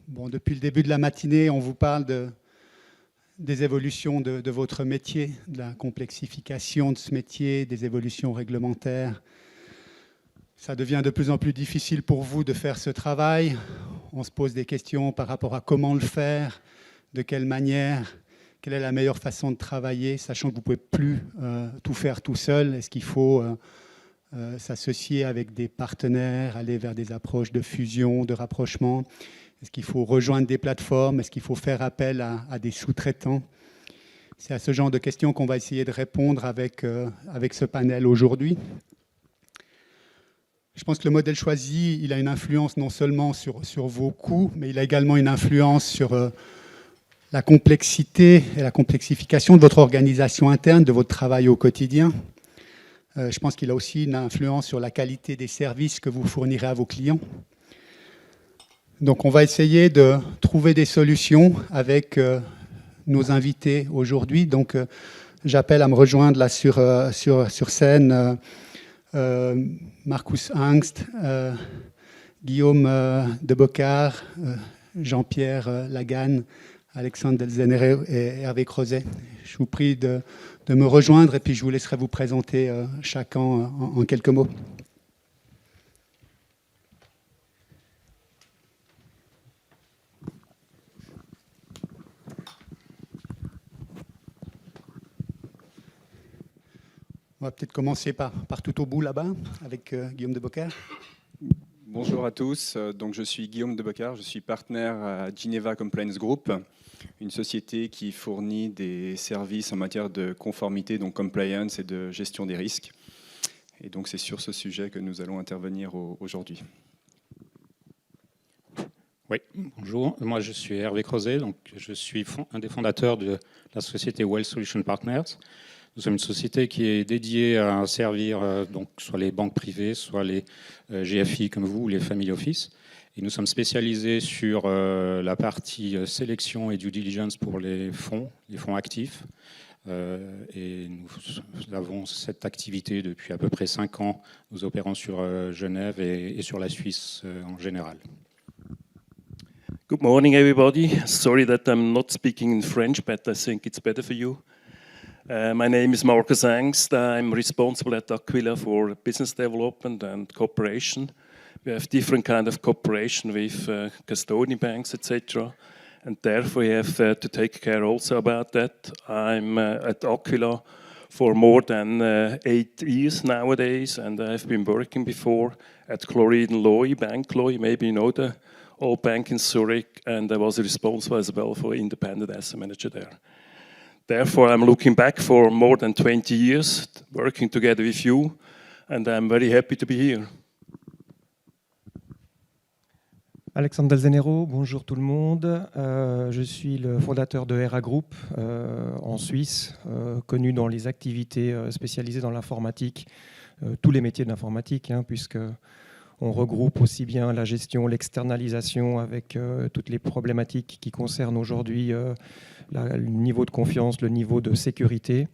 Bon, depuis le début de la matinée, on vous parle des évolutions de votre métier, de la complexification de ce métier, des évolutions réglementaires. Ça devient de plus en plus difficile pour vous de faire ce travail. On se pose des questions par rapport à comment le faire, de quelle manière, quelle est la meilleure façon de travailler, sachant que vous ne pouvez plus tout faire tout seul. Est-ce qu'il faut s'associer avec des partenaires, aller vers des approches de fusion, de rapprochement? Est-ce qu'il faut rejoindre des plateformes? Est-ce qu'il faut faire appel à des sous-traitants? C'est à ce genre de questions qu'on va essayer de répondre avec ce panel aujourd'hui. Je pense que le modèle choisi, il a une influence non seulement sur vos coûts, mais il a également une influence sur la complexité et la complexification de votre organisation interne, de votre travail au quotidien. Je pense qu'il a aussi une influence sur la qualité des services que vous fournirez à vos clients. Donc on va essayer de trouver des solutions avec nos invités aujourd'hui. Donc j'appelle à me rejoindre là sur scène Marcus Angst, Guillaume de Bocard, Jean-Pierre Lagan, Alexandre Delzenere et Hervé Crozet. Je vous prie de me rejoindre et puis je vous laisserai vous présenter chacun en quelques mots. On va peut-être commencer par tout au bout là-bas avec Guillaume de Bocard. Bonjour à tous, donc je suis Guillaume de Bocard, je suis partenaire à Geneva Compliance Group, une société qui fournit des services en matière de conformité, donc compliance et de gestion des risques. Et donc c'est sur ce sujet que nous allons intervenir aujourd'hui. Oui, bonjour, moi je suis Hervé Crozet, donc je suis un des fondateurs de la société Wealth Solutions Partners. Nous sommes une société qui est dédiée à servir donc, soit les banques privées, soit les GFI comme vous, ou les family office. Et nous sommes spécialisés sur la partie sélection et due diligence pour les fonds actifs. Et nous avons cette activité depuis à peu près 5 ans. Nous opérons sur Genève et sur la Suisse en général. Good morning, everybody. Sorry that I'm not speaking in French, but I think it's better for you. My name is Marcus Angst. I'm responsible at Aquila for business development and cooperation. We have different kind of cooperation with custodian banks, etc. And therefore, we have to take care also about that. I'm at Aquila for more than 8 years nowadays, and I've been working before at Chloriden Loy, Bank Loy. Maybe you know the old bank in Zurich, and I was responsible as well for independent asset manager there. Therefore, I'm looking back for more than 20 years working together with you, and I'm very happy to be here. Alexandre Delzenero, bonjour tout le monde. Je suis le fondateur de ERA Group en Suisse, connu dans les activités spécialisées dans l'informatique, tous les métiers de l'informatique, puisque on regroupe aussi bien la gestion, l'externalisation avec toutes les problématiques qui concernent aujourd'hui le niveau de confiance, le niveau de sécurité.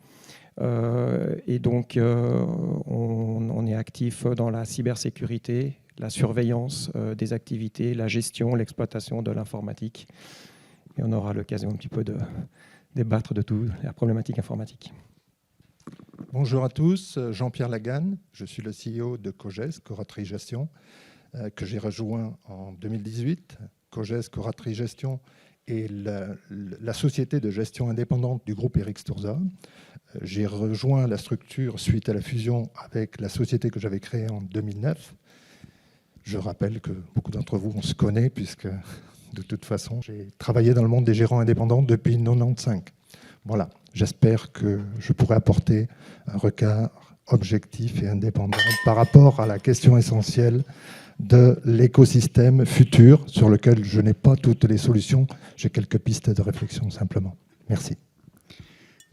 Et donc, on est actif dans la cybersécurité, la surveillance des activités, la gestion, l'exploitation de l'informatique. Et on aura l'occasion un petit peu de débattre de tout, la problématique informatique. Bonjour à tous, Jean-Pierre Lagan, je suis le CEO de Coges, Coraterie Gestion, que j'ai rejoint en 2018. Coges, Coraterie Gestion est la société de gestion indépendante du groupe Eric Sturza. J'ai rejoint la structure suite à la fusion avec la société que j'avais créée en 2009. Je rappelle que beaucoup d'entre vous, on se connaît puisque de toute façon, j'ai travaillé dans le monde des gérants indépendants depuis 1995. Voilà, j'espère que je pourrai apporter un regard objectif et indépendant par rapport à la question essentielle de l'écosystème futur sur lequel je n'ai pas toutes les solutions. J'ai quelques pistes de réflexion simplement. Merci.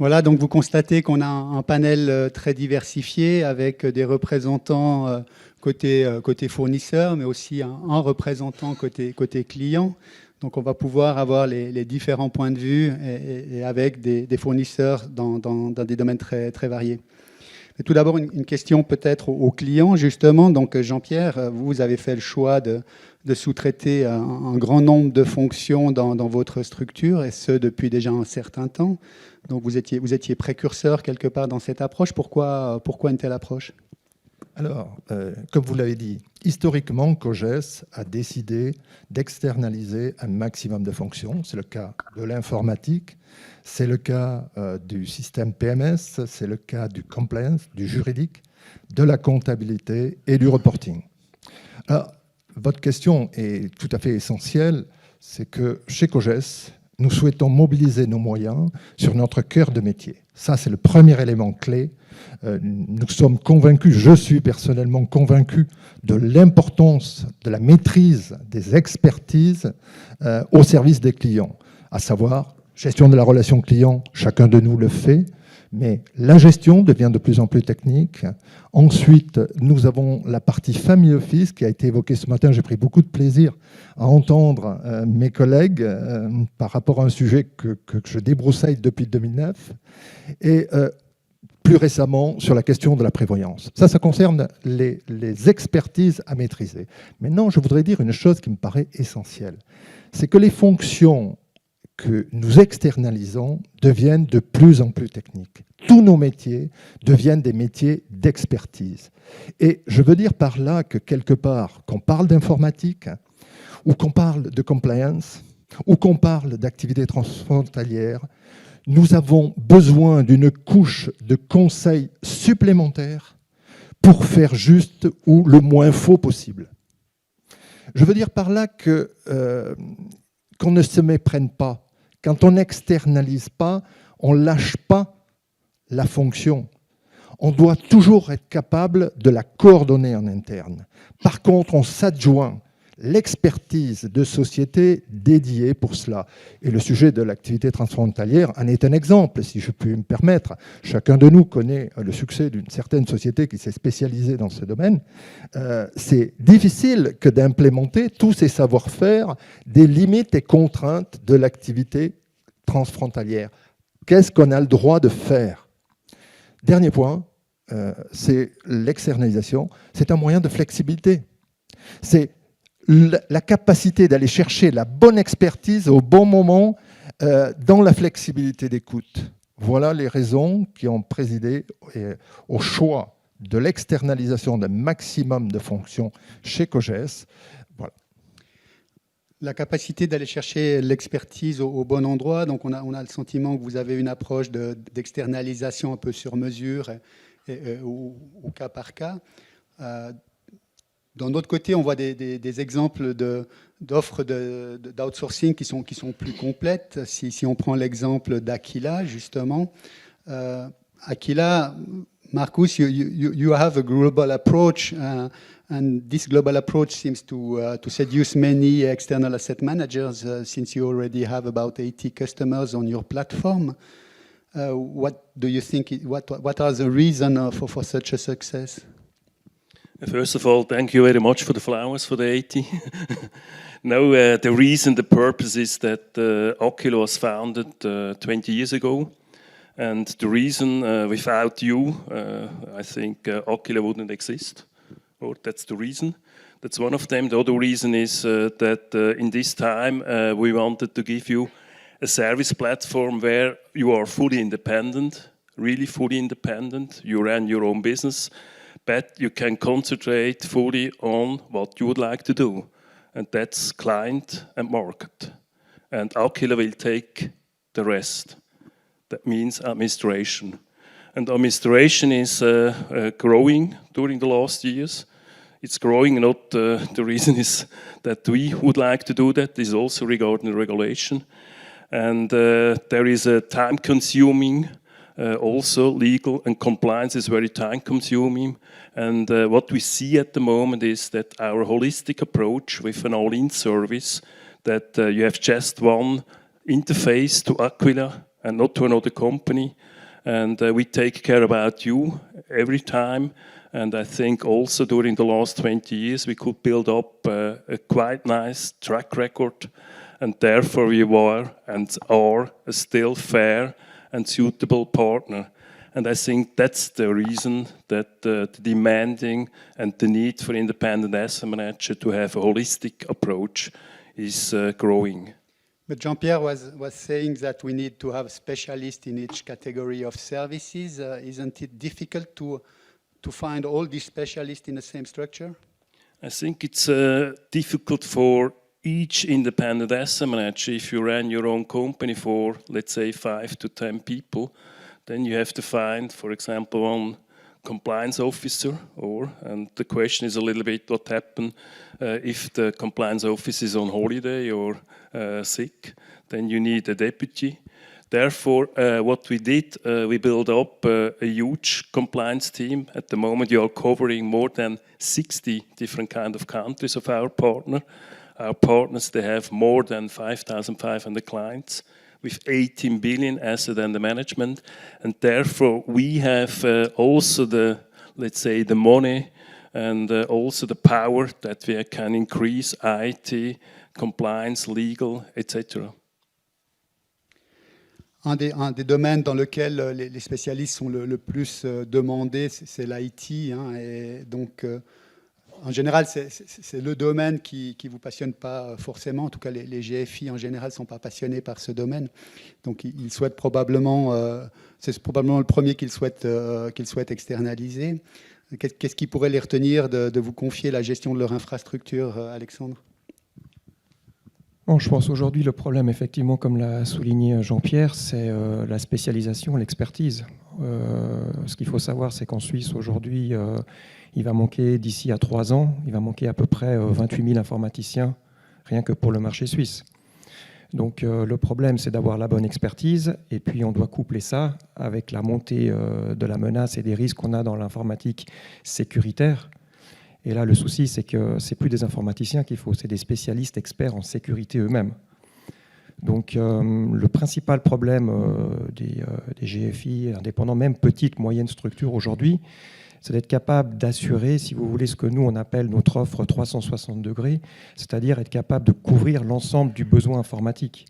Voilà, donc vous constatez qu'on a un panel très diversifié avec des représentants côté fournisseur, mais aussi un représentant côté client. Donc on va pouvoir avoir les différents points de vue et avec des fournisseurs dans des domaines très, très variés. Mais tout d'abord, une question peut-être aux clients, justement. Donc, Jean-Pierre, vous avez fait le choix de sous-traiter un grand nombre de fonctions dans votre structure, et ce, depuis déjà un certain temps. Donc, vous étiez précurseur quelque part dans cette approche. Pourquoi une telle approche ? Alors, comme vous l'avez dit, historiquement, COGES a décidé d'externaliser un maximum de fonctions. C'est le cas de l'informatique, c'est le cas du système PMS, c'est le cas du compliance, du juridique, de la comptabilité et du reporting. Alors, votre question est tout à fait essentielle, c'est que chez COGES, nous souhaitons mobiliser nos moyens sur notre cœur de métier. Ça, c'est le premier élément clé. Nous sommes convaincus, je suis personnellement convaincu de l'importance de la maîtrise des expertises au service des clients, à savoir gestion de la relation client, chacun de nous le fait, mais la gestion devient de plus en plus technique. Ensuite, nous avons la partie family office qui a été évoquée ce matin. J'ai pris beaucoup de plaisir à entendre mes collègues par rapport à un sujet que je débroussaille depuis 2009. Et plus récemment, sur la question de la prévoyance. Ça concerne les expertises à maîtriser. Maintenant, je voudrais dire une chose qui me paraît essentielle. C'est que les fonctions que nous externalisons deviennent de plus en plus techniques. Tous nos métiers deviennent des métiers d'expertise. Et je veux dire par là que quelque part, qu'on parle d'informatique, ou qu'on parle de compliance, ou qu'on parle d'activités transfrontalières, nous avons besoin d'une couche de conseils supplémentaires pour faire juste ou le moins faux possible. Je veux dire par là que qu'on ne se méprenne pas. Quand on n'externalise pas, on ne lâche pas la fonction. On doit toujours être capable de la coordonner en interne. Par contre, on s'adjoint l'expertise de sociétés dédiées pour cela. Et le sujet de l'activité transfrontalière en est un exemple, si je puis me permettre. Chacun de nous connaît le succès d'une certaine société qui s'est spécialisée dans ce domaine. C'est difficile que d'implémenter tous ces savoir-faire des limites et contraintes de l'activité transfrontalière. Qu'est-ce qu'on a le droit de faire ? Dernier point, c'est l'externalisation. C'est un moyen de flexibilité. C'est la capacité d'aller chercher la bonne expertise au bon moment dans la flexibilité d'écoute. Voilà les raisons qui ont présidé au choix de l'externalisation d'un maximum de fonctions chez COGES. Voilà. La capacité d'aller chercher l'expertise au bon endroit, donc on a le sentiment que vous avez une approche d'externalisation un peu sur mesure et au cas par cas. D'un autre côté, on voit des exemples d'offres d'outsourcing qui sont plus complètes. Si on prend l'exemple d'Aquila, justement, Aquila, Marcus, you have a global approach, and this global approach seems to seduce many external asset managers since you already have about 80 customers on your platform. What do you think? What are the reasons for such a success? First of all, thank you very much for the flowers for the 80. No, the reason, the purpose is that Aquila was founded 20 years ago. And the reason, without you, I think Aquila wouldn't exist. Or that's the reason. That's one of them. The other reason is that in this time we wanted to give you a service platform where you are fully independent, really fully independent. You run your own business, but you can concentrate fully on what you would like to do. And that's client and market. And Aquila will take the rest. That means administration. And administration is growing during the last years. It's growing, not the reason is that we would like to do that. This is also regarding the regulation. And there is a time-consuming, also legal and compliance is very time-consuming. And what we see at the moment is that our holistic approach with an all-in service, that you have just one interface to Aquila and not to another company. And we take care about you every time. And I think also during the last 20 years, we could build up a quite nice track record. And therefore we were and are a still fair and suitable partner. And I think that's the reason that the demanding and the need for independent asset manager to have a holistic approach is growing. But Jean-Pierre was saying that we need to have specialists in each category of services. Isn't it difficult to find all these specialists in the same structure? I think it's difficult for each independent asset manager. If you run your own company for, let's say, 5 to 10 people, then you have to find, for example, one compliance officer, and the question is a little bit what happens if the compliance officer is on holiday or sick, then you need a deputy. Therefore, what we did, we built up a huge compliance team. At the moment, you are covering more than 60 different kind of countries of our partner. Our partners, they have more than 5,500 clients with 18 billion asset under management. And therefore, we have also the, let's say, the money and also the power that we can increase IT, compliance, legal, etc. Un des domaines dans lequel les spécialistes sont le plus demandés, c'est l'IT. Hein, et donc, en général, c'est le domaine qui ne vous passionne pas forcément. En tout cas, les GFI, en général, ne sont pas passionnés par ce domaine. Donc, ils souhaitent probablement... c'est probablement le premier qu'ils souhaitent externaliser. Qu'est-ce qui pourrait les retenir de vous confier la gestion de leur infrastructure, Alexandre ? Bon, je pense aujourd'hui le problème, effectivement, comme l'a souligné Jean-Pierre, c'est la spécialisation, l'expertise. Ce qu'il faut savoir, c'est qu'en Suisse, aujourd'hui, il va manquer, d'ici à 3 ans, il va manquer à peu près 28 000 informaticiens, rien que pour le marché suisse. Donc le problème, c'est d'avoir la bonne expertise, et puis on doit coupler ça avec la montée de la menace et des risques qu'on a dans l'informatique sécuritaire. Et là, le souci, c'est que ce n'est plus des informaticiens qu'il faut, c'est des spécialistes experts en sécurité eux-mêmes. Donc le principal problème des GFI indépendants, même petites, moyennes structures aujourd'hui, c'est d'être capable d'assurer, si vous voulez, ce que nous, on appelle notre offre 360 degrés, c'est-à-dire être capable de couvrir l'ensemble du besoin informatique.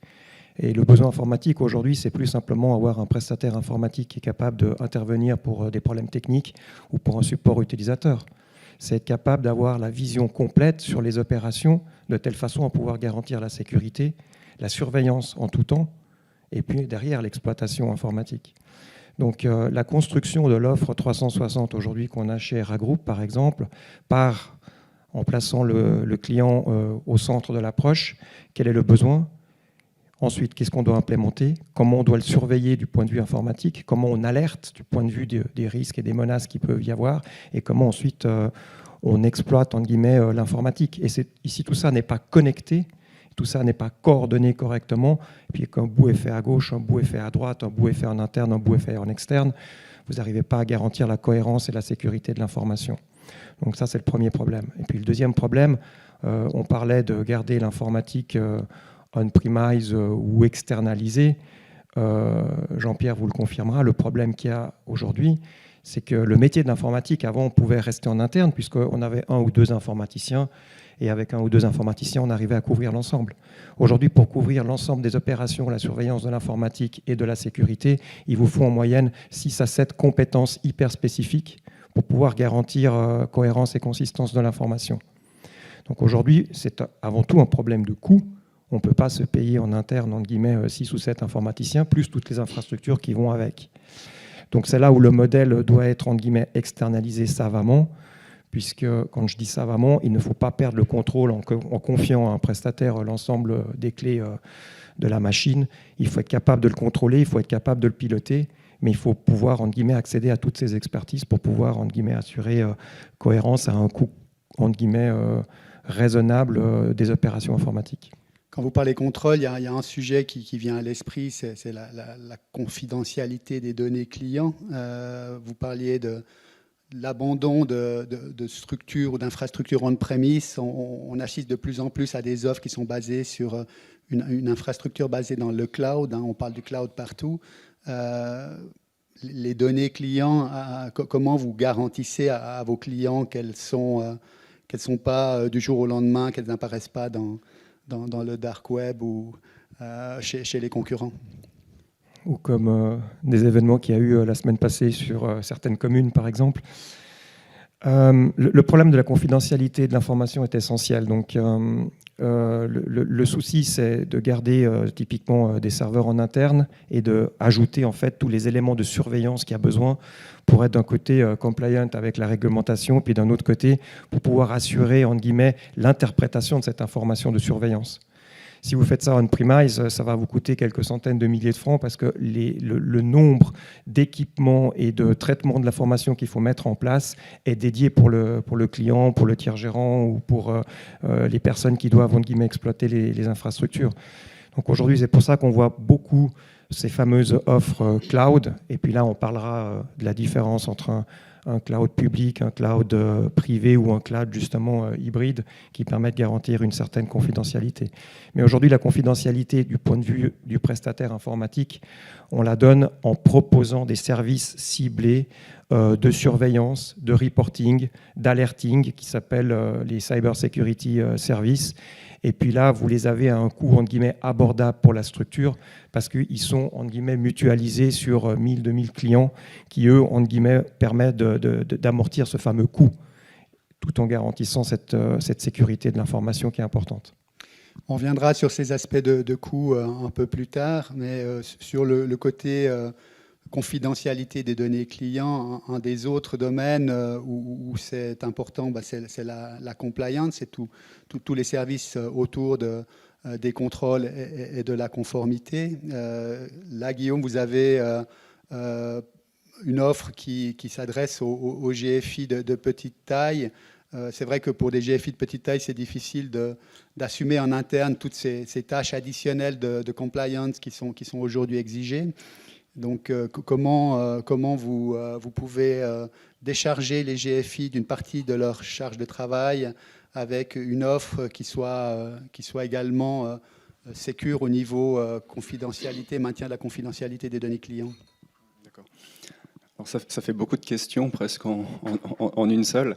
Et le besoin informatique, aujourd'hui, c'est plus simplement avoir un prestataire informatique qui est capable d'intervenir pour des problèmes techniques ou pour un support utilisateur. C'est être capable d'avoir la vision complète sur les opérations, de telle façon à pouvoir garantir la sécurité, la surveillance en tout temps, et puis derrière l'exploitation informatique. Donc la construction de l'offre 360 aujourd'hui qu'on a chez ERA Group, par exemple, part en plaçant le client au centre de l'approche. Quel est le besoin ? Ensuite, qu'est-ce qu'on doit implémenter ? Comment on doit le surveiller du point de vue informatique ? Comment on alerte du point de vue des risques et des menaces qui peuvent y avoir ? Et comment ensuite on exploite, entre guillemets, l'informatique ? Et ici, tout ça n'est pas connecté, tout ça n'est pas coordonné correctement. Et puis qu'un bout est fait à gauche, un bout est fait à droite, un bout est fait en interne, un bout est fait en externe, vous n'arrivez pas à garantir la cohérence et la sécurité de l'information. Donc ça, c'est le premier problème. Et puis le deuxième problème, on parlait de garder l'informatique on-premise ou externalisé. Jean-Pierre vous le confirmera, le problème qu'il y a aujourd'hui, c'est que le métier de l'informatique, avant, on pouvait rester en interne puisqu'on avait 1 ou 2 informaticiens, et avec 1 ou 2 informaticiens, on arrivait à couvrir l'ensemble. Aujourd'hui, pour couvrir l'ensemble des opérations, la surveillance de l'informatique et de la sécurité, il vous faut en moyenne 6 à 7 compétences hyper spécifiques pour pouvoir garantir cohérence et consistance de l'information. Donc aujourd'hui, c'est avant tout un problème de coût. On ne peut pas se payer en interne, entre guillemets, 6 ou 7 informaticiens, plus toutes les infrastructures qui vont avec. Donc c'est là où le modèle doit être, entre guillemets, externalisé savamment, puisque, quand je dis savamment, il ne faut pas perdre le contrôle en confiant à un prestataire l'ensemble des clés de la machine. Il faut être capable de le contrôler, il faut être capable de le piloter, mais il faut pouvoir, entre guillemets, accéder à toutes ces expertises pour pouvoir, entre guillemets, assurer cohérence à un coût, entre guillemets, raisonnable des opérations informatiques. Quand vous parlez contrôle, il y a un sujet qui vient à l'esprit, c'est la confidentialité des données clients. Vous parliez de l'abandon de structures ou d'infrastructures on-premise. On assiste de plus en plus à des offres qui sont basées sur une infrastructure basée dans le cloud. Hein, on parle du cloud partout. Les données clients, comment vous garantissez à vos clients qu'elles ne sont pas du jour au lendemain, qu'elles n'apparaissent pas dans le dark web ou chez les concurrents? ou comme des événements qu'il y a eu la semaine passée sur certaines communes, par exemple. Le problème de la confidentialité de l'information est essentiel. Donc, le souci, c'est de garder typiquement des serveurs en interne et d'ajouter en fait tous les éléments de surveillance qu'il y a besoin pour être d'un côté compliant avec la réglementation, puis d'un autre côté pour pouvoir assurer entre guillemets l'interprétation de cette information de surveillance. Si vous faites ça on-premise, ça va vous coûter quelques centaines de milliers de francs parce que le nombre d'équipements et de traitements de l'information qu'il faut mettre en place est dédié pour le client, pour le tiers gérant ou pour les personnes qui doivent entre guillemets, exploiter les infrastructures. Donc aujourd'hui, c'est pour ça qu'on voit beaucoup ces fameuses offres cloud. Et puis là, on parlera de la différence entre un cloud public, un cloud privé ou un cloud justement hybride qui permet de garantir une certaine confidentialité. Mais aujourd'hui, la confidentialité du point de vue du prestataire informatique, on la donne en proposant des services ciblés de surveillance, de reporting, d'alerting qui s'appellent les Cyber Security Services. Et puis là, vous les avez à un coût entre guillemets abordable pour la structure parce qu'ils sont entre guillemets mutualisés sur 1000, 2000 clients qui, eux, entre guillemets, permettent d'amortir ce fameux coût tout en garantissant cette sécurité de l'information qui est importante. On reviendra sur ces aspects de coût un peu plus tard, mais sur le côté confidentialité des données clients, un des autres domaines où c'est important, c'est la compliance, c'est tous les services autour des contrôles et de la conformité. Là, Guillaume, vous avez une offre qui s'adresse aux GFI de petite taille. C'est vrai que pour des GFI de petite taille, c'est difficile d'assumer en interne toutes ces tâches additionnelles de compliance qui sont aujourd'hui exigées. Donc, comment vous pouvez décharger les GFI d'une partie de leur charge de travail avec une offre qui soit également sécure au niveau confidentialité, maintien de la confidentialité des données clients? D'accord. Alors ça fait beaucoup de questions presque en une seule.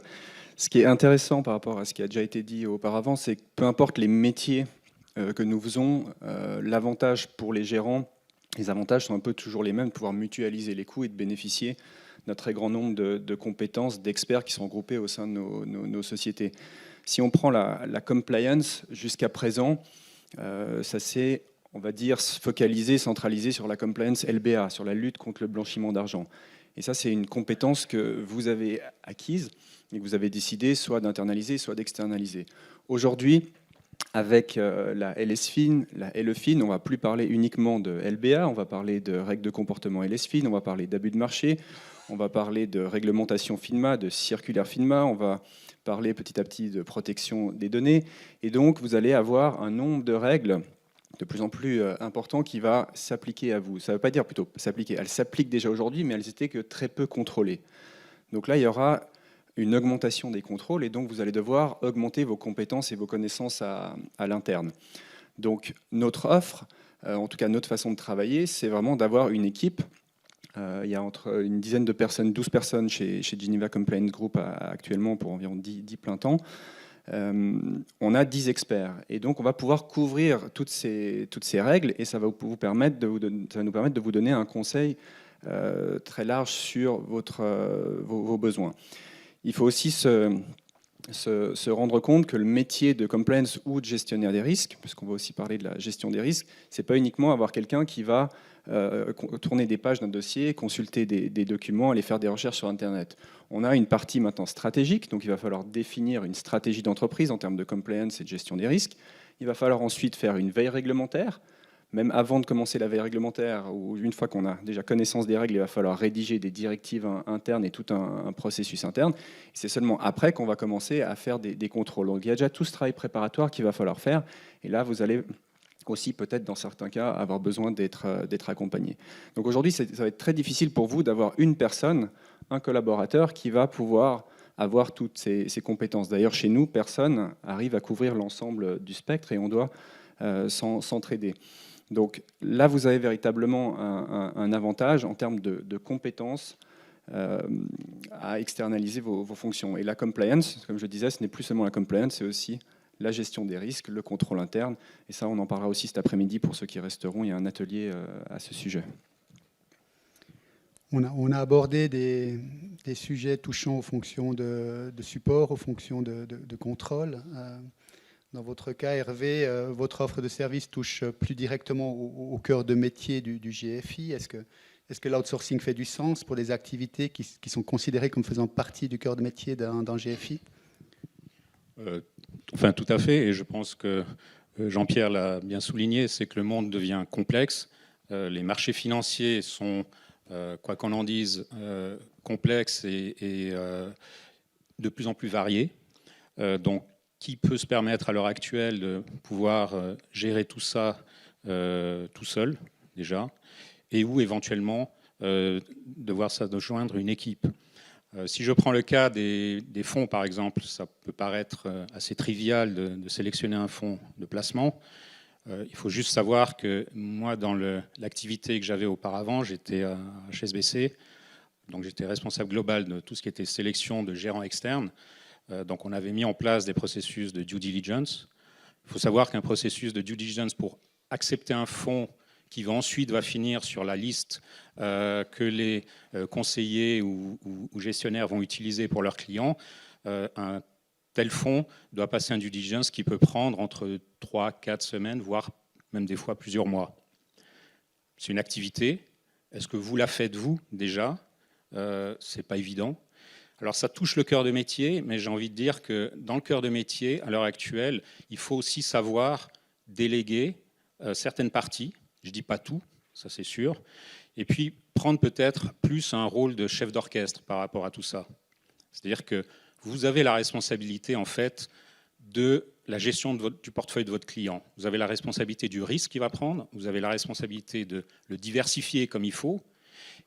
Ce qui est intéressant par rapport à ce qui a déjà été dit auparavant, c'est que peu importe les métiers que nous faisons, l'avantage pour les gérants, les avantages sont un peu toujours les mêmes, de pouvoir mutualiser les coûts et de bénéficier d'un très grand nombre de compétences, d'experts qui sont regroupés au sein de nos sociétés. Si on prend la compliance, jusqu'à présent, ça s'est, on va dire, focalisé, centralisé sur la compliance LBA, sur la lutte contre le blanchiment d'argent. Et ça, c'est une compétence que vous avez acquise et que vous avez décidé soit d'internaliser, soit d'externaliser. Aujourd'hui, avec la LSFIN, la LEFIN, on ne va plus parler uniquement de LBA, on va parler de règles de comportement LSFIN, on va parler d'abus de marché, on va parler de réglementation FINMA, de circulaire FINMA, on va parler petit à petit de protection des données. Et donc, vous allez avoir un nombre de règles de plus en plus important qui va s'appliquer à vous. Ça ne veut pas dire plutôt s'appliquer. Elles s'appliquent déjà aujourd'hui, mais elles n'étaient que très peu contrôlées. Donc là, il y aura une augmentation des contrôles et donc vous allez devoir augmenter vos compétences et vos connaissances à l'interne. Donc notre offre, en tout cas notre façon de travailler, c'est vraiment d'avoir une équipe. Il y a entre une dizaine de personnes, 12 personnes chez Geneva Compliance Group actuellement pour environ 10 plein temps. On a 10 experts et donc on va pouvoir couvrir toutes ces règles et ça va vous permettre ça va nous permettre de vous donner un conseil très large sur vos besoins. Il faut aussi se rendre compte que le métier de compliance ou de gestionnaire des risques, puisqu'on va aussi parler de la gestion des risques, c'est pas uniquement avoir quelqu'un qui va tourner des pages d'un dossier, consulter des documents, aller faire des recherches sur Internet. On a une partie maintenant stratégique, donc il va falloir définir une stratégie d'entreprise en termes de compliance et de gestion des risques. Il va falloir ensuite faire une veille réglementaire. Même avant de commencer la veille réglementaire, ou une fois qu'on a déjà connaissance des règles, il va falloir rédiger des directives internes et tout un processus interne. C'est seulement après qu'on va commencer à faire des contrôles. Donc il y a déjà tout ce travail préparatoire qu'il va falloir faire. Et là, vous allez aussi peut-être dans certains cas avoir besoin d'être accompagné. Donc aujourd'hui, ça va être très difficile pour vous d'avoir une personne, un collaborateur qui va pouvoir avoir toutes ces compétences. D'ailleurs, chez nous, personne arrive à couvrir l'ensemble du spectre et on doit s'entraider. Donc là, vous avez véritablement un avantage en termes de compétences à externaliser vos fonctions. Et la compliance, comme je disais, ce n'est plus seulement la compliance, c'est aussi la gestion des risques, le contrôle interne. Et ça, on en parlera aussi cet après-midi pour ceux qui resteront. Il y a un atelier à ce sujet. On a abordé des sujets touchant aux fonctions de support, aux fonctions de contrôle. Dans votre cas, Hervé, votre offre de service touche plus directement au cœur de métier du GFI. Est-ce que l'outsourcing fait du sens pour des activités qui sont considérées comme faisant partie du cœur de métier d'un GFI ? Enfin, tout à fait. Et je pense que Jean-Pierre l'a bien souligné, c'est que le monde devient complexe. Les marchés financiers sont, quoi qu'on en dise, complexes et de plus en plus variés. Donc, qui peut se permettre à l'heure actuelle de pouvoir gérer tout ça tout seul, déjà, et où éventuellement devoir s'adjoindre une équipe. Si je prends le cas des fonds, par exemple, ça peut paraître assez trivial de sélectionner un fonds de placement. Il faut juste savoir que moi, dans l'activité que j'avais auparavant, j'étais à HSBC, donc j'étais responsable global de tout ce qui était sélection de gérants externes. Donc on avait mis en place des processus de due diligence. Il faut savoir qu'un processus de due diligence pour accepter un fonds qui ensuite va finir sur la liste que les conseillers ou gestionnaires vont utiliser pour leurs clients, un tel fonds doit passer un due diligence qui peut prendre entre 3-4 semaines, voire même des fois plusieurs mois. C'est une activité. Est-ce que vous la faites, vous, déjà ? C'est pas évident. Alors ça touche le cœur de métier, mais j'ai envie de dire que dans le cœur de métier, à l'heure actuelle, il faut aussi savoir déléguer certaines parties. Je ne dis pas tout, ça c'est sûr. Et puis prendre peut-être plus un rôle de chef d'orchestre par rapport à tout ça. C'est-à-dire que vous avez la responsabilité en fait de la gestion du portefeuille de votre client. Vous avez la responsabilité du risque qu'il va prendre, vous avez la responsabilité de le diversifier comme il faut,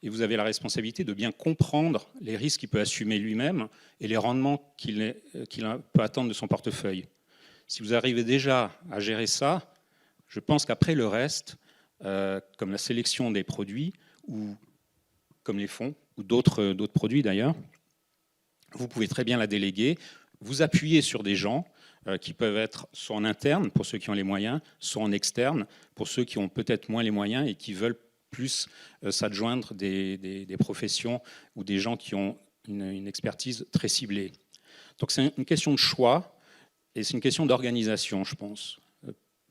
et vous avez la responsabilité de bien comprendre les risques qu'il peut assumer lui-même et les rendements qu'il peut attendre de son portefeuille. Si vous arrivez déjà à gérer ça, je pense qu'après le reste, comme la sélection des produits, ou comme les fonds, ou d'autres produits d'ailleurs, vous pouvez très bien la déléguer, vous appuyer sur des gens qui peuvent être soit en interne, pour ceux qui ont les moyens, soit en externe, pour ceux qui ont peut-être moins les moyens et qui veulent plus s'adjoindre des professions ou des gens qui ont une expertise très ciblée. Donc c'est une question de choix et c'est une question d'organisation, je pense,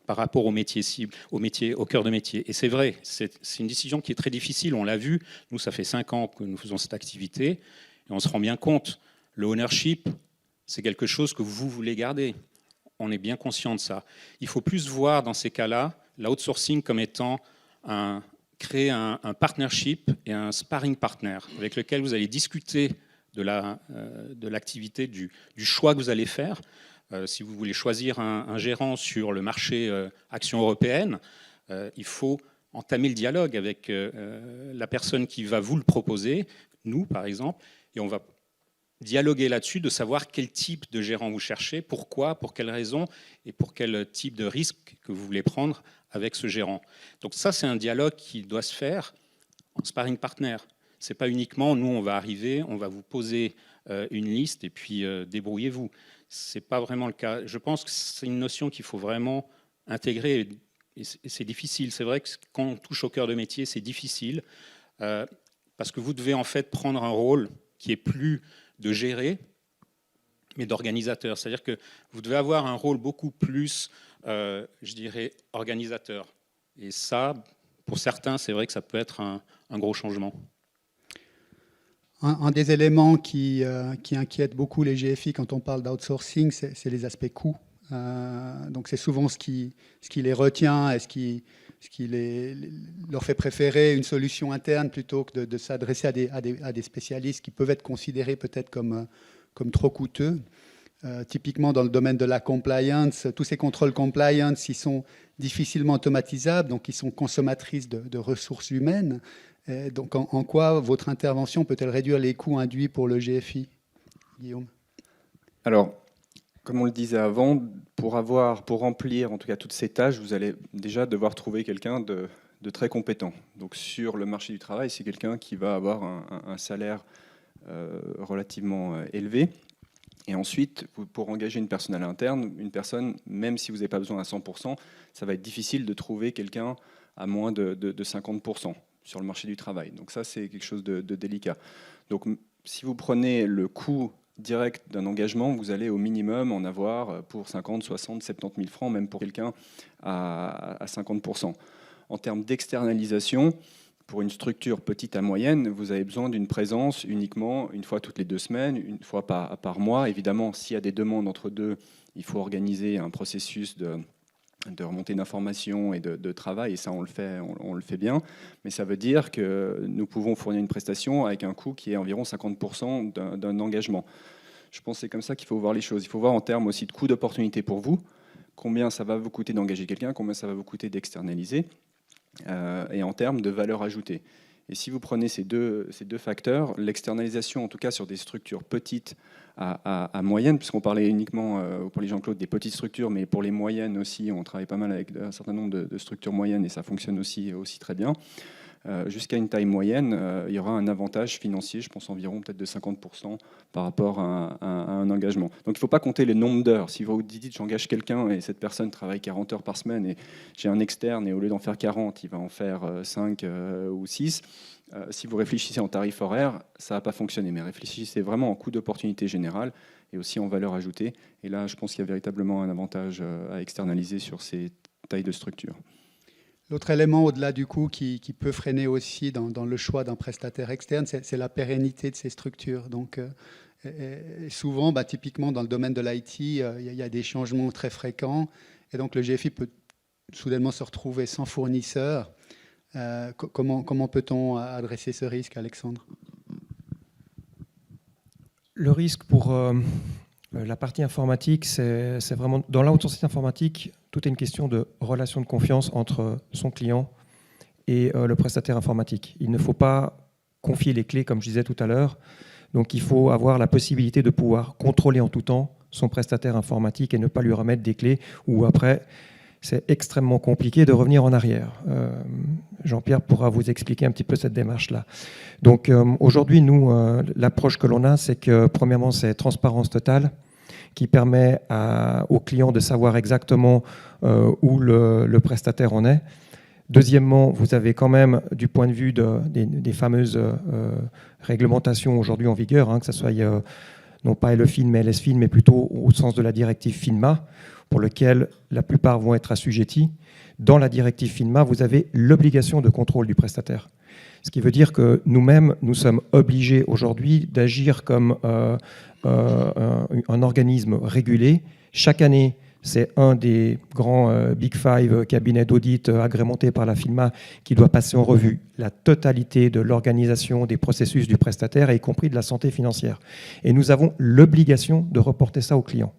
par rapport au métier cible, au cœur de métier. Et c'est vrai, c'est une décision qui est très difficile, on l'a vu. Nous, ça fait 5 ans que nous faisons cette activité et on se rend bien compte, le ownership, c'est quelque chose que vous voulez garder. On est bien conscient de ça. Il faut plus voir dans ces cas-là l'outsourcing comme étant créer un partnership et un sparring partner avec lequel vous allez discuter de l'activité, du choix que vous allez faire. Si vous voulez choisir un gérant sur le marché action européenne, il faut entamer le dialogue avec la personne qui va vous le proposer, nous par exemple, et on va dialoguer là-dessus, de savoir quel type de gérant vous cherchez, pourquoi, pour quelles raisons et pour quel type de risque que vous voulez prendre avec ce gérant. Donc ça, c'est un dialogue qui doit se faire en sparring partner. Ce n'est pas uniquement, nous, on va arriver, on va vous poser une liste et puis débrouillez-vous. Ce n'est pas vraiment le cas. Je pense que c'est une notion qu'il faut vraiment intégrer et c'est difficile. C'est vrai que quand on touche au cœur de métier, c'est difficile parce que vous devez en fait prendre un rôle qui est plus de gérer, mais d'organisateur. C'est-à-dire que vous devez avoir un rôle beaucoup plus, je dirais, organisateur. Et ça, pour certains, c'est vrai que ça peut être un gros changement. Un des éléments qui inquiète beaucoup les GFI quand on parle d'outsourcing, c'est les aspects coûts. Donc c'est souvent ce qui les retient et ce qui leur fait préférer une solution interne plutôt que de s'adresser à des spécialistes qui peuvent être considérés peut-être comme trop coûteux. Typiquement dans le domaine de la compliance, tous ces contrôles compliance, ils sont difficilement automatisables, donc ils sont consommatrices de ressources humaines. Et donc en quoi votre intervention peut-elle réduire les coûts induits pour le GFI, Guillaume ? Alors, comme on le disait avant, pour remplir en tout cas toutes ces tâches, vous allez déjà devoir trouver quelqu'un de très compétent. Donc sur le marché du travail, c'est quelqu'un qui va avoir un salaire relativement élevé. Et ensuite, pour engager une personne à l'interne, une personne, même si vous n'avez pas besoin à 100%, ça va être difficile de trouver quelqu'un à moins de 50%. sur le marché du travail. Donc ça, c'est quelque chose de délicat. Donc si vous prenez le coût direct d'un engagement, vous allez au minimum en avoir pour 50, 60, 70 000 francs, même pour quelqu'un à 50%. En termes d'externalisation, pour une structure petite à moyenne, vous avez besoin d'une présence uniquement une fois toutes les 2 semaines, une fois par mois. Évidemment, s'il y a des demandes entre deux, il faut organiser un processus de remontée d'informations et de travail, et ça on le fait bien, mais ça veut dire que nous pouvons fournir une prestation avec un coût qui est environ 50% d'un engagement. Je pense que c'est comme ça qu'il faut voir les choses. Il faut voir en termes aussi de coût d'opportunité pour vous, combien ça va vous coûter d'engager quelqu'un, combien ça va vous coûter d'externaliser, et en termes de valeur ajoutée. Et si vous prenez ces deux facteurs, l'externalisation, en tout cas sur des structures petites à moyennes, puisqu'on parlait uniquement, pour les Jean-Claude, des petites structures, mais pour les moyennes aussi, on travaille pas mal avec un certain nombre de structures moyennes et ça fonctionne aussi très bien. Jusqu'à une taille moyenne, il y aura un avantage financier, je pense environ peut-être de 50% par rapport à un engagement. Donc il ne faut pas compter les nombres d'heures. Si vous dites j'engage quelqu'un et cette personne travaille 40 heures par semaine et j'ai un externe et au lieu d'en faire 40, il va en faire 5 ou 6, si vous réfléchissez en tarif horaire, ça ne va pas fonctionner. Mais réfléchissez vraiment en coût d'opportunité générale et aussi en valeur ajoutée. Et là, je pense qu'il y a véritablement un avantage à externaliser sur ces tailles de structure. L'autre élément au-delà du coût qui peut freiner aussi dans le choix d'un prestataire externe, c'est la pérennité de ces structures. Donc, et souvent, typiquement dans le domaine de l'IT, il y a des changements très fréquents. Et donc, le GFI peut soudainement se retrouver sans fournisseur. Comment peut-on adresser ce risque, Alexandre ? Le risque pour la partie informatique, c'est vraiment, dans l'outsourcing informatique, tout est une question de relation de confiance entre son client et le prestataire informatique. Il ne faut pas confier les clés, comme je disais tout à l'heure. Donc il faut avoir la possibilité de pouvoir contrôler en tout temps son prestataire informatique et ne pas lui remettre des clés où après, c'est extrêmement compliqué de revenir en arrière. Jean-Pierre pourra vous expliquer un petit peu cette démarche-là. Donc aujourd'hui, nous, l'approche que l'on a, c'est que premièrement, c'est transparence totale qui permet aux clients de savoir exactement où le prestataire en est. Deuxièmement, vous avez quand même, du point de vue des fameuses réglementations aujourd'hui en vigueur, que ce soit non pas LFIN, mais LSFIN, mais plutôt au sens de la directive FINMA, pour lequel la plupart vont être assujettis. Dans la directive FINMA, vous avez l'obligation de contrôle du prestataire. Ce qui veut dire que nous-mêmes, nous sommes obligés aujourd'hui d'agir comme un organisme régulé. Chaque année, c'est un des grands Big Five cabinets d'audit agrémentés par la FINMA qui doit passer en revue la totalité de l'organisation des processus du prestataire, y compris de la santé financière. Et nous avons l'obligation de reporter ça aux clients,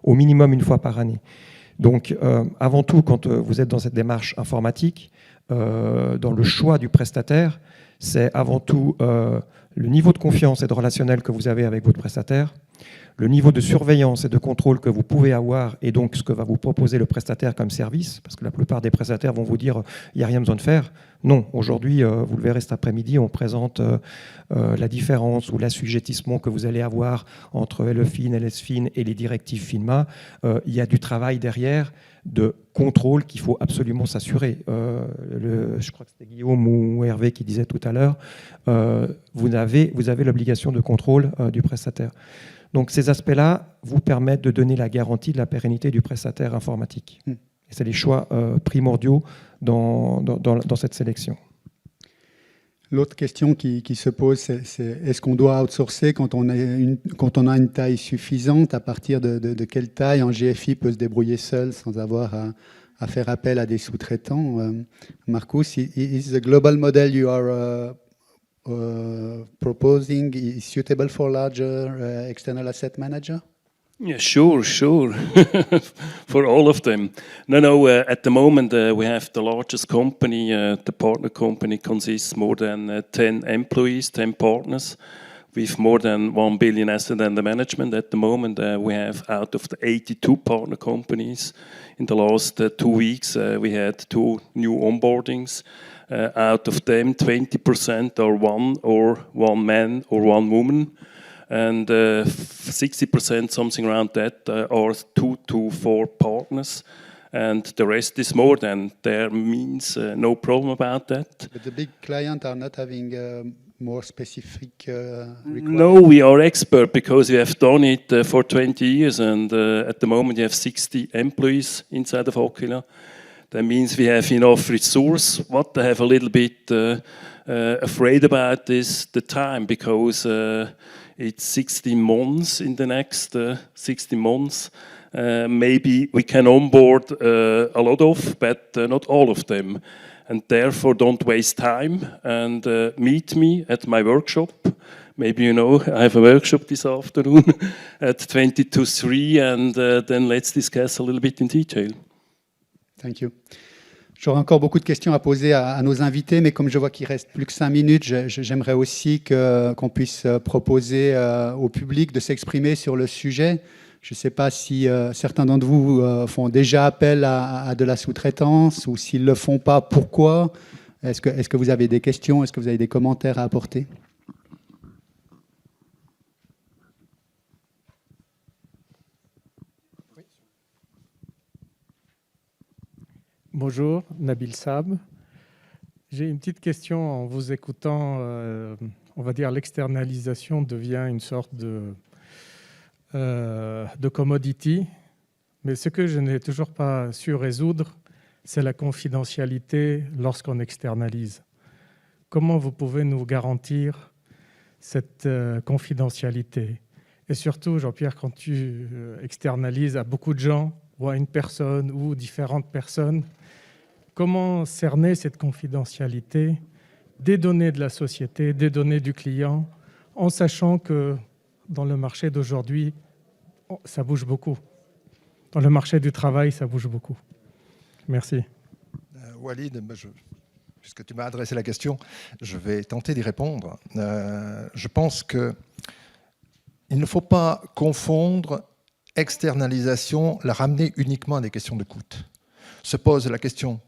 au minimum une fois par année. Donc, avant tout, quand vous êtes dans cette démarche informatique, dans le choix du prestataire, c'est avant tout le niveau de confiance et de relationnel que vous avez avec votre prestataire, le niveau de surveillance et de contrôle que vous pouvez avoir et donc ce que va vous proposer le prestataire comme service, parce que la plupart des prestataires vont vous dire « il n'y a rien besoin de faire ». Non, aujourd'hui, vous le verrez cet après-midi, on présente la différence ou l'assujettissement que vous allez avoir entre LFIN, LSFIN et les directives FINMA. Il y a du travail derrière de contrôle qu'il faut absolument s'assurer. Je crois que c'était Guillaume ou Hervé qui disait tout à l'heure, vous avez l'obligation de contrôle du prestataire. Donc ces aspects-là vous permettent de donner la garantie de la pérennité du prestataire informatique. Et c'est les choix primordiaux dans cette sélection. L'autre question qui se pose, c'est est-ce qu'on doit outsourcer quand on a une taille suffisante? À partir de quelle taille un GFI peut se débrouiller seul sans avoir à faire appel à des sous-traitants? Marcus, is the global model you are proposing is suitable for larger external asset manager? Yeah, sure. For all of them. No, at the moment we have the largest company, the partner company consists more than 10 employees, 10 partners, with more than 1 billion asset under management. At the moment we have out of the 82 partner companies, in the last 2 weeks we had 2 new onboardings. Out of them, 20% are one man or one woman, and 60%, something around that, are 2 to 4 partners. and the rest is more than there means no problem about that. But the big clients are not having more specific requirements? No, we are expert because we have done it for 20 years, and at the moment we have 60 employees inside of Aquila. That means we have enough resource. What I have a little bit afraid about is the time, because it's 16 months in the next 16 months. Maybe we can onboard a lot of, but not all of them. And therefore, don't waste time and meet me at my workshop. Maybe you know, I have a workshop this afternoon at 20 to 3, and then let's discuss a little bit in detail. Thank you. J'aurais encore beaucoup de questions à poser à nos invités, mais comme je vois qu'il reste plus que 5 minutes, j'aimerais aussi qu'on puisse proposer au public de s'exprimer sur le sujet. Je ne sais pas si certains d'entre vous font déjà appel à de la sous-traitance, ou s'ils ne le font pas, pourquoi? Est-ce que vous avez des questions? Est-ce que vous avez des commentaires à apporter? Bonjour, Nabil Sab. J'ai une petite question. En vous écoutant, on va dire l'externalisation devient une sorte de commodity. Mais ce que je n'ai toujours pas su résoudre, c'est la confidentialité lorsqu'on externalise. Comment vous pouvez nous garantir cette confidentialité? Et surtout, Jean-Pierre, quand tu externalises à beaucoup de gens, ou à une personne, ou différentes personnes, comment cerner cette confidentialité des données de la société, des données du client, en sachant que dans le marché d'aujourd'hui, ça bouge beaucoup. Dans le marché du travail, ça bouge beaucoup. Merci. Walid, puisque tu m'as adressé la question, je vais tenter d'y répondre. Je pense qu'il ne faut pas confondre externalisation, la ramener uniquement à des questions de coût. Se pose la question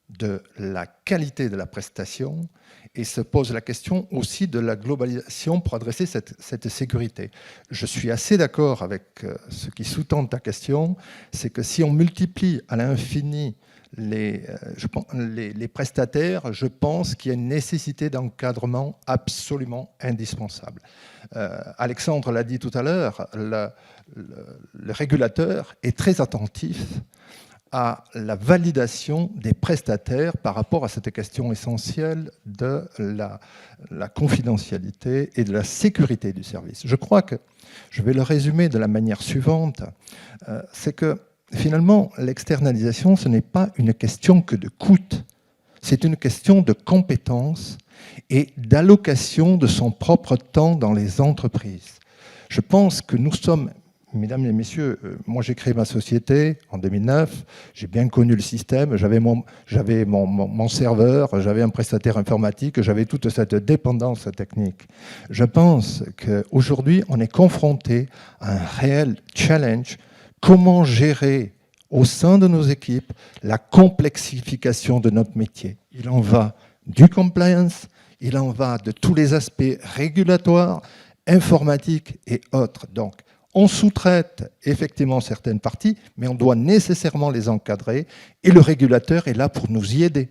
de la qualité de la prestation et se pose la question aussi de la globalisation pour adresser cette sécurité. Je suis assez d'accord avec ce qui sous-tend ta question, c'est que si on multiplie à l'infini les prestataires, je pense qu'il y a une nécessité d'encadrement absolument indispensable. Alexandre l'a dit tout à l'heure, le régulateur est très attentif à la validation des prestataires par rapport à cette question essentielle de la confidentialité et de la sécurité du service. Je crois que, je vais le résumer de la manière suivante, c'est que finalement, l'externalisation, ce n'est pas une question que de coût, c'est une question de compétence et d'allocation de son propre temps dans les entreprises. Je pense que nous sommes, mesdames et messieurs, moi j'ai créé ma société en 2009, j'ai bien connu le système, j'avais mon serveur, j'avais un prestataire informatique, j'avais toute cette dépendance technique. Je pense qu'aujourd'hui, on est confronté à un réel challenge. Comment gérer au sein de nos équipes la complexification de notre métier? Il en va du compliance, il en va de tous les aspects régulatoires, informatiques et autres. Donc, on sous-traite effectivement certaines parties, mais on doit nécessairement les encadrer et le régulateur est là pour nous y aider.